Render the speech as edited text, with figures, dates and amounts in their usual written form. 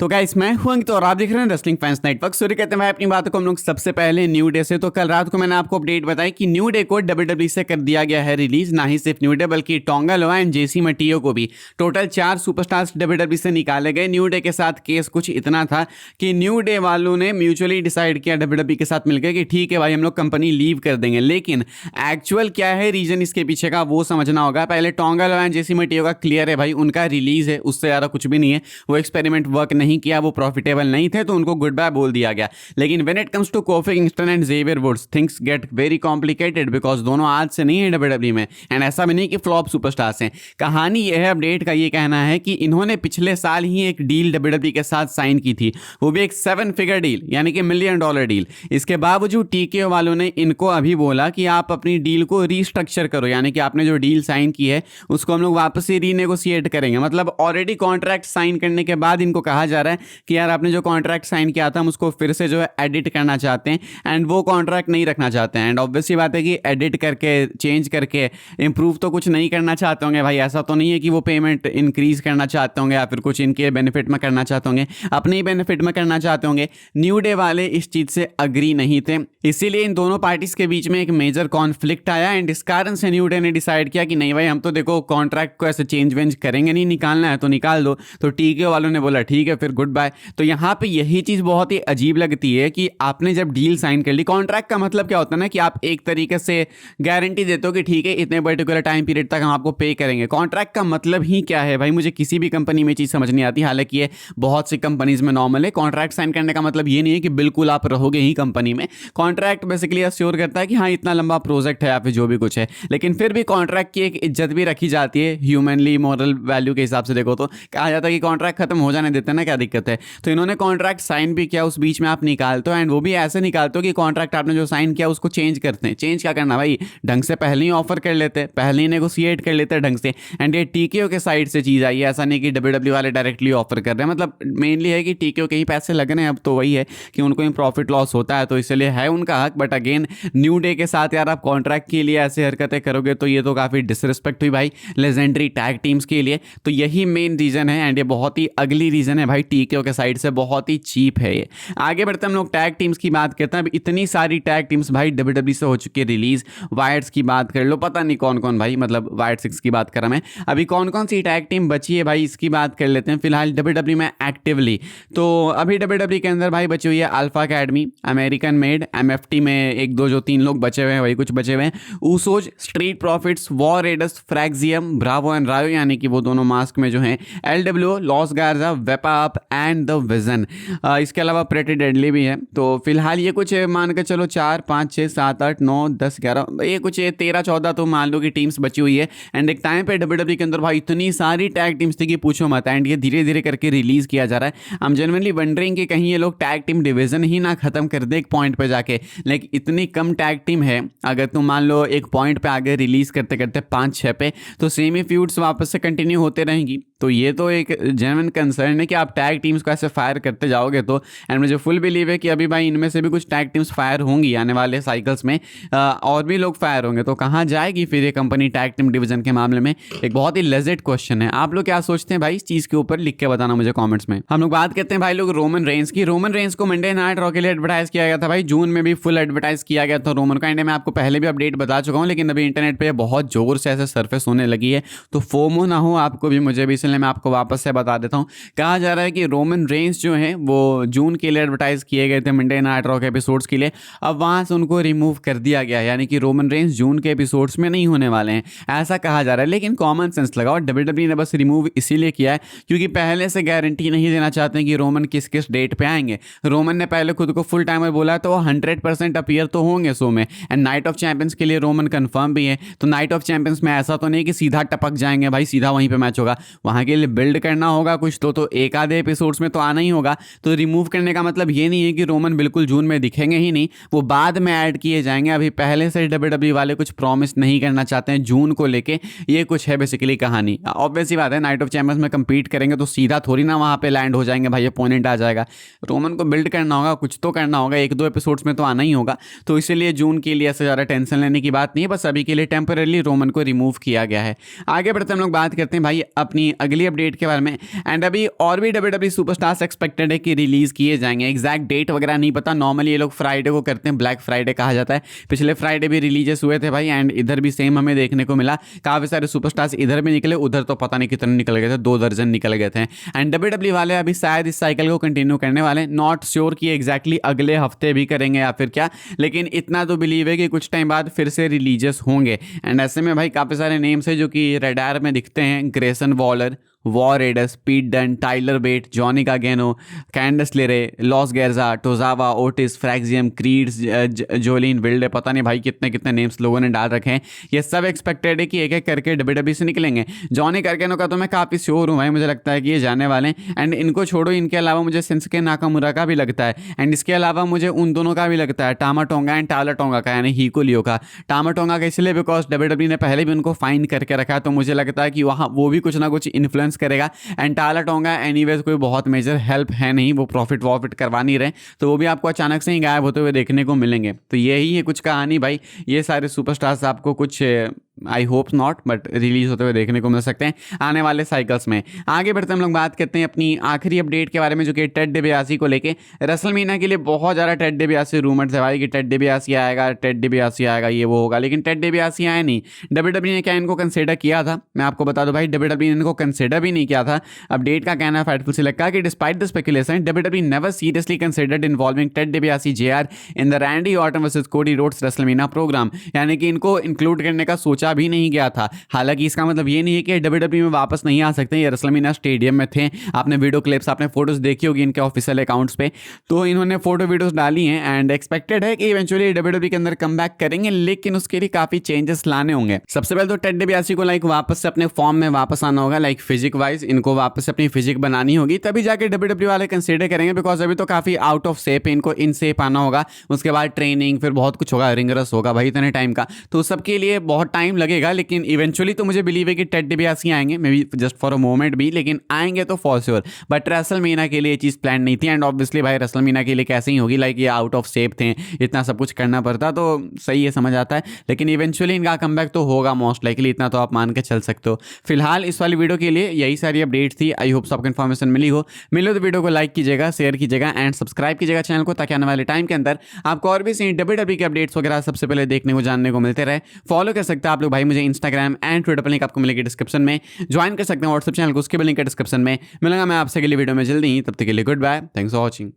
तो गाइस मैं हूं अंकित और आप देख रहे हैं रेसलिंग फैंस नेटवर्क। सूर्य कहते हैं भाई अपनी बातों को हम लोग सबसे पहले न्यू डे से। तो कल रात को मैंने आपको अपडेट बताई कि न्यू डे को डब्ल्यूडब्ल्यूई से कर दिया गया है रिलीज। ना ही सिर्फ न्यू डे बल्कि टोंगा लोआ एंड जेसी मटियो को भी टोटल 4 सुपरस्टार्स डब्ल्यूडब्ल्यूई से निकाले गए। न्यू डे के साथ केस कुछ इतना था कि न्यू डे वालों ने म्यूचुअली डिसाइड किया डब्ल्यूडब्ल्यूई के साथ मिलकर कि ठीक है भाई हम लोग कंपनी लीव कर देंगे। लेकिन एक्चुअल क्या है रीजन इसके पीछे का वो समझना होगा। पहले टोंगा लोआ एंड जेसी मटियो का क्लियर है भाई, उनका रिलीज है, उससे ज़्यादा कुछ भी नहीं है। वो एक्सपेरिमेंट वर्क नहीं किया, वो प्रॉफिटेबल नहीं थे तो उनको गुड बाय बोल दिया गया। लेकिन when it comes to Kofi Kingston and Xavier Woods things get very complicated because दोनों आज से नहीं है डब्ल्यूडब्ल्यूई में एंड ऐसा भी नहीं कि फ्लॉप सुपरस्टार्स हैं। कहानी यह है, अपडेट का ये कहना है कि इन्होंने पिछले साल ही एक डील डब्ल्यूडब्ल्यूई के साथ साइन की थी, वो भी एक 7 फिगर डील यानी कि $1 मिलियन डील। इसके बावजूद टीकेओ वालों ने इनको अभी बोला कि आप अपनी डील को रीस्ट्रक्चर करो, यानी कि आपने जो डील साइन की है उसको हम लोग वापस से रीनेगोशिएट करेंगे। मतलब ऑलरेडी कॉन्ट्रैक्ट साइन करने के बाद इनको कहा जा रहा है कि यार आपने जो कॉन्ट्रैक्ट साइन किया था हम उसको फिर से जो है एडिट करना चाहते हैं एंड वो कॉन्ट्रैक्ट नहीं रखना चाहते हैं। एंड ऑब्वियसली बात है कि एडिट करके चेंज करके इंप्रूव तो कुछ नहीं करना चाहते होंगे भाई। ऐसा तो नहीं है कि वो पेमेंट इंक्रीज करना चाहते होंगे या फिर कुछ इनके बेनिफिट में करना चाहते होंगे, अपने ही बेनिफिट में करना चाहते होंगे। न्यू डे वाले इस चीज से अग्री नहीं थे, इसीलिए इन दोनों पार्टीज के बीच में एक मेजर कॉन्फ्लिक्ट आया एंड इस कारण से न्यू डे ने डिसाइड किया कि नहीं भाई हम तो देखो कॉन्ट्रैक्ट को ऐसे चेंज वेंज करेंगे नहीं, निकालना है तो निकाल दो। तो टीके वालों ने बोला ठीक है फिर गुड बाय। तो यहाँ पे यही चीज बहुत ही अजीब लगती है कि आपने जब डील साइन कर ली, कॉन्ट्रैक्ट का मतलब क्या होता है ना कि आप एक तरीके से गारंटी देते हो कि ठीक है इतने पर्टिकुलर टाइम पीरियड तक हम आपको पे करेंगे। कॉन्ट्रैक्ट का मतलब ही क्या है भाई, मुझे किसी भी कंपनी में चीज समझ नहीं आती। हालांकि ये बहुत सी कंपनीज में नॉर्मल है। कॉन्ट्रैक्ट साइन करने का मतलब ये नहीं है कि बिल्कुल आप रहोगे ही कंपनी में। कॉन्ट्रैक्ट बेसिकली अश्योर करता है कि हाँ इतना लंबा प्रोजेक्ट है या फिर जो भी कुछ है, लेकिन फिर भी कॉन्ट्रैक्ट की एक इज्जत भी रखी जाती है ह्यूमनली मॉरल वैल्यू के हिसाब से। देखो तो कहा जाता है कि कॉन्ट्रैक्ट खत्म हो जाने देते हैं ना, क्या दिक्कत है। तो इन्होंने कॉन्ट्रैक्ट साइन भी किया, उस बीच में आप निकालते हो एंड वो भी ऐसे निकालते हो कि कॉन्ट्रैक्ट आपने जो साइन किया उसको चेंज करते हैं। चेंज क्या करना भाई, ढंग से पहले ही ऑफर कर लेते हैं, पहले ही नेगोशिएट कर लेते हैं ढंग से। एंड ये टीकेओ के साइड से चीज़ आई है, ऐसा नहीं कि डब्ल्यूडब्ल्यूई वाले डायरेक्टली ऑफर कर रहे हैं। मतलब मेनली है कि टीकेओ के ही पैसे लग रहे हैं। अब तो वही है कि उनको ही प्रॉफिट लॉस होता है तो इसलिए है उनका हक। बट अगेन न्यू डे के साथ यार आप कॉन्ट्रैक्ट के लिए ऐसे हरकतें करोगे तो ये तो काफ़ी डिसरिस्पेक्ट हुई भाई लेजेंडरी टैग टीम्स के लिए। तो यही मेन रीज़न है एंड ये बहुत ही अगली रीज़न है भाई, टीकेओ के साइड से बहुत ही चीप है ये। आगे बढ़ते हम लोग टैग टीम्स की बात करते हैं। अब इतनी सारी टैग टीम्स भाई डब्ल्यूडब्ल्यूई से हो चुकी है रिलीज। वायर्स की बात कर लो, पता नहीं कौन कौन भाई, मतलब वायर्ड 6 की बात कर रहा मैं। अभी कौन कौन सी टैग टीम बची है भाई इसकी बात कर लेते हैं फिलहाल डब्ल्यूडब्ल्यूई में एक्टिवली। तो अभी डब्ल्यूडब्ल्यूई के अंदर भाई बची हुई है alpha academy, American made, MFT में एक दो जो 3 लोग बचे हुए हैं वही कुछ बचे हुए हैं, Usos, street profits, war raiders, Fraxiom, Bravo and Rayo यानी कि वो दोनों मास्क में जो हैं, एलडब्ल्यूओ, लॉस गार्जा, वेपा अप एंड द विजन। इसके अलावा प्रेटी डेडली भी है। तो फिलहाल ये कुछ मान के चलो 4 5 6 7 8 9 10 11 ये कुछ 13 14 तो मान लो कि टीम्स बची हुई है। एंड एक टाइम पे डब्ल्यूडब्ल्यूई के अंदर भाई इतनी सारी टैग टीम्स थी कि पूछो मत। एंड ये धीरे धीरे करके रिलीज किया जा रहा है। आई एम जेन्युइनली वंडरिंग कि कहीं ये लोग टैग टीम डिवीजन ही ना खत्म कर दे एक पॉइंट पे जाके। लेकिन इतनी कम टैग टीम है, अगर तुम मान लो एक पॉइंट पे आगे रिलीज करते करते 5 6 पे तो सेमी फ्यूड्स वापस से कंटिन्यू होते रहेंगी। तो ये तो एक जेन्युइन कंसर्न है कि आप टैग टीम्स को ऐसे फायर करते जाओगे तो। एंड मुझे फुल बिलीव है कि अभी भाई इनमें से भी कुछ टैग टीम्स फायर होंगी आने वाले साइकिल्स में, और भी लोग फायर होंगे। तो कहाँ जाएगी फिर ये कंपनी टैग टीम डिवीजन के मामले में? एक बहुत ही लेजिट क्वेश्चन है। आप लोग क्या सोचते हैं भाई इस चीज़ के ऊपर, लिख के बताना मुझे कॉमेंट्स में। हम लोग बात करते हैं भाई लोग रोमन रेंस की। रोमन रेंस को मंडे नाइट रॉ के लिए एडवर्टाइज किया गया था भाई, जून में भी फुल एडवर्टाइज किया गया था रोमन का। एंड मैं आपको पहले भी अपडेट बता चुका हूँ, लेकिन अभी इंटरनेट पर बहुत जोर से ऐसे सर्फेस होने लगी है तो फोमो ना हो आपको भी मुझे भी, इसलिए मैं आपको वापस से बता देता हूँ। कहा जा रहा है कि रोमन रेंस जो है वो जून के लिए एडवर्टाइज किए गए थे मंडे नाइट रॉ के एपिसोड्स के लिए, अब वहां से उनको रिमूव कर दिया गया है, यानी कि रोमन रेंस जून के एपिसोड्स में नहीं होने वाले हैं ऐसा कहा जा रहा है। लेकिन कॉमन सेंस लगाओ, डब्ल्यूडब्ल्यूई ने बस रिमूव इसीलिए किया है क्योंकि पहले से गारंटी नहीं देना चाहते हैं कि रोमन किस किस डेट पे आएंगे। रोमन ने पहले खुद को फुल टाइमर बोला तो वो 100% अपीयर तो होंगे शो में। एंड नाइट ऑफ चैंपियंस के लिए रोमन कंफर्म भी है। तो नाइट ऑफ चैंपियंस में ऐसा तो नहीं कि सीधा टपक जाएंगे भाई, सीधा वहीं पे मैच होगा, वहां के लिए बिल्ड करना होगा कुछ तो एक आधे एपिसोड्स में तो आना ही होगा। तो रिमूव करने का मतलब ये नहीं है कि रोमन बिल्कुल जून में दिखेंगे ही नहीं, वो बाद में ऐड किए जाएंगे। अभी पहले से डब्ल्यूडब्ल्यूई वाले कुछ प्रॉमिस नहीं करना चाहते हैं जून को लेके, ये कुछ है बेसिकली कहानी। ऑब्वियस ही बात है नाइट ऑफ चैंपियंस में कंपीट करेंगे तो सीधा थोड़ी ना वहां पे लैंड हो जाएंगे भाई, अपोनेंट आ जाएगा। रोमन को बिल्ड करना होगा, कुछ तो करना होगा, 1-2 एपिसोड्स में तो आना ही होगा। तो इसीलिए जून के लिए ऐसे ज़्यादा टेंशन लेने की बात नहीं है, बस अभी के लिए टेम्पररी रोमन को रिमूव किया गया है। आगे बढ़ते हम लोग बात करते हैं भाई अपनी अगली अपडेट के बारे में। एंड अभी और भी WWE सुपरस्टार्स एक्सपेक्टेड है कि रिलीज किए जाएंगे, एग्जैक्ट डेट वगैरह नहीं पता। नॉर्मली ये लोग फ्राइडे को करते हैं, ब्लैक फ्राइडे कहा जाता है। पिछले फ्राइडे भी रिलीजेस हुए थे भाई, एंड इधर भी सेम हमें देखने को मिला। काफी सारे सुपरस्टार्स इधर भी निकले, उधर तो पता नहीं कितने निकल गए थे, 2 दर्जन निकल गए थे। एंड WWE वाले अभी शायद इस साइकिल को कंटिन्यू करने वाले, नॉट श्योर कि एग्जैक्टली अगले हफ्ते भी करेंगे या फिर क्या, लेकिन इतना तो बिलीव है कि कुछ टाइम बाद फिर से रिलीजेस होंगे। एंड ऐसे में भाई काफी सारे नेम्स है जो कि रेडार में दिखते हैं। Grayson Waller, war raiders, Pete Dunne, Tyler Bate, Johnny Gargano, Candice LeRae, Los Garza, Tozawa, Otis, Fraxiom, Creeds, Joaquin, Wilde, पता नहीं भाई कितने कितने नेम्स लोगों ने डाल रखे हैं। ये सब एक्सपेक्टेड है कि एक एक करके WWE से निकलेंगे। जॉनी गागेनो का तो मैं काफ़ी श्योर हूँ भाई, मुझे लगता है कि ये जाने वाले हैं। एंड इनको छोड़ो, इनके अलावा मुझे शिंसुके नाकामुरा का भी लगता है। एंड इसके अलावा मुझे उन दोनों का भी लगता है, टामा टोंगा एंड टाला टोंगा का, यानी हिको लियो का। टामा टोंगा का इसलिए बिकॉज WWE ने पहले भी उनको फाइन करके रखा है, तो मुझे लगता है कि वहाँ वो भी कुछ ना कुछ इन्फ्लुएंस करेगा। एंड टाला टोंगा एनीवेज कोई बहुत मेजर हेल्प है नहीं, वो प्रॉफिट कर नहीं रहे, तो वो भी आपको अचानक से ही गायब होते हुए देखने को मिलेंगे। तो यही है कुछ कहानी भाई, ये सारे सुपरस्टार्स आपको कुछ I hope not but release होते हुए देखने को मिल सकते हैं आने वाले साइकिल्स में। आगे बढ़ते हम लोग बात करते हैं अपनी आखिरी अपडेट के बारे में, जो कि टेड डिबियासी को लेके। रेसलमेनिया के लिए बहुत ज़्यादा टेड डिबियासी रूमर थे भाई कि टेड डिबियासी आएगा, टेड डिबियासी आएगा, ये वो होगा, लेकिन टेड डिबियासी आया नहीं। WWE ने क्या इनको कंसिडर किया था, मैं आपको बता दूं भाई, WWE ने इनको कंसिडर भी नहीं किया था। अपडेट का कहना है फैटफुल सिलेक्ट का कि despite the speculation WWE never seriously considered involving Ted DiBiase JR in the Randy Orton versus Cody Rhodes WrestleMania program, यानी कि इनको इंक्लूड करने का सोचा भी नहीं गया था। हालांकि इसका मतलब ये नहीं है कि WWE में वापस नहीं आ सकते, ये रेसलमेनिया स्टेडियम में थे। आपने वीडियो क्लिप्स, आपने फोटोज देखी होगी इनके ऑफिशियल अकाउंट्स पे, तो इन्होंने फोटो वीडियोस डाली हैं। एंड एक्सपेक्टेड है कि इवेंचुअली WWE के अंदर कम बैक करेंगे, लेकिन उसके लिए काफी चेंजेस लाने होंगे। सबसे पहले तो टेड डिबियासी को लाइक वापस से अपने फॉर्म में वापस आना होगा, लाइक फिजिक वाइज इनको वापस अपनी फिजिक बनानी होगी, तभी जाके WWE वाले कंसीडर करेंगे। बिकॉज अभी तो काफी आउट ऑफ शेप है, इनको इन शेप आना होगा, उसके बाद ट्रेनिंग, फिर बहुत कुछ होगा, रिंगरस होगा भाई इतने टाइम का, तो सबके लिए बहुत टाइम लगेगा। लेकिन इवेंचुअली तो मुझे बिलीव है कि टेड डिबियासी आएंगे, may be just for a moment भी, लेकिन आएंगे तो फॉर श्योर। बट रेसलमेनिया के लिए ये चीज़ प्लान नहीं थी। एंड ऑब्वियसली भाई रेसलमेनिया के लिए कैसे ही होगी, लाइक ये आउट ऑफ शेप थे, इतना सब कुछ करना पड़ता, तो सही है, समझ आता है। लेकिन इवेंचुअली इनका कमबैक तो होगा मोस्ट लाइकली, इतना तो आप मान के चल सकते हो। फिलहाल इस वाली वीडियो के लिए यही सारी अपडेट थी। आई होप आपको इन्फॉर्मेशन मिली हो तो वीडियो को लाइक कीजिएगा, शेयर कीजिएगा एंड सब्सक्राइब कीजिएगा चैनल को, ताकि आने वाले टाइम के अंदर आपको और भी WWE के अपडेट्स वगैरह सबसे पहले देखने को जानने को मिलते रहे। फॉलो कर सकते हैं आप लोग भाई मुझे इंस्टाग्राम एंड ट्विटर पर, लिंक आपको मिलेगी डिस्क्रिप्शन में। ज्वाइन कर सकते हैं व्हाट्सएप चैनल को, उसके भी लिंक है डिस्क्रिप्शन में। मिलूंगा मैं आपसे अगली वीडियो में जल्दी ही, तब तक के लिए goodbye, thanks for watching.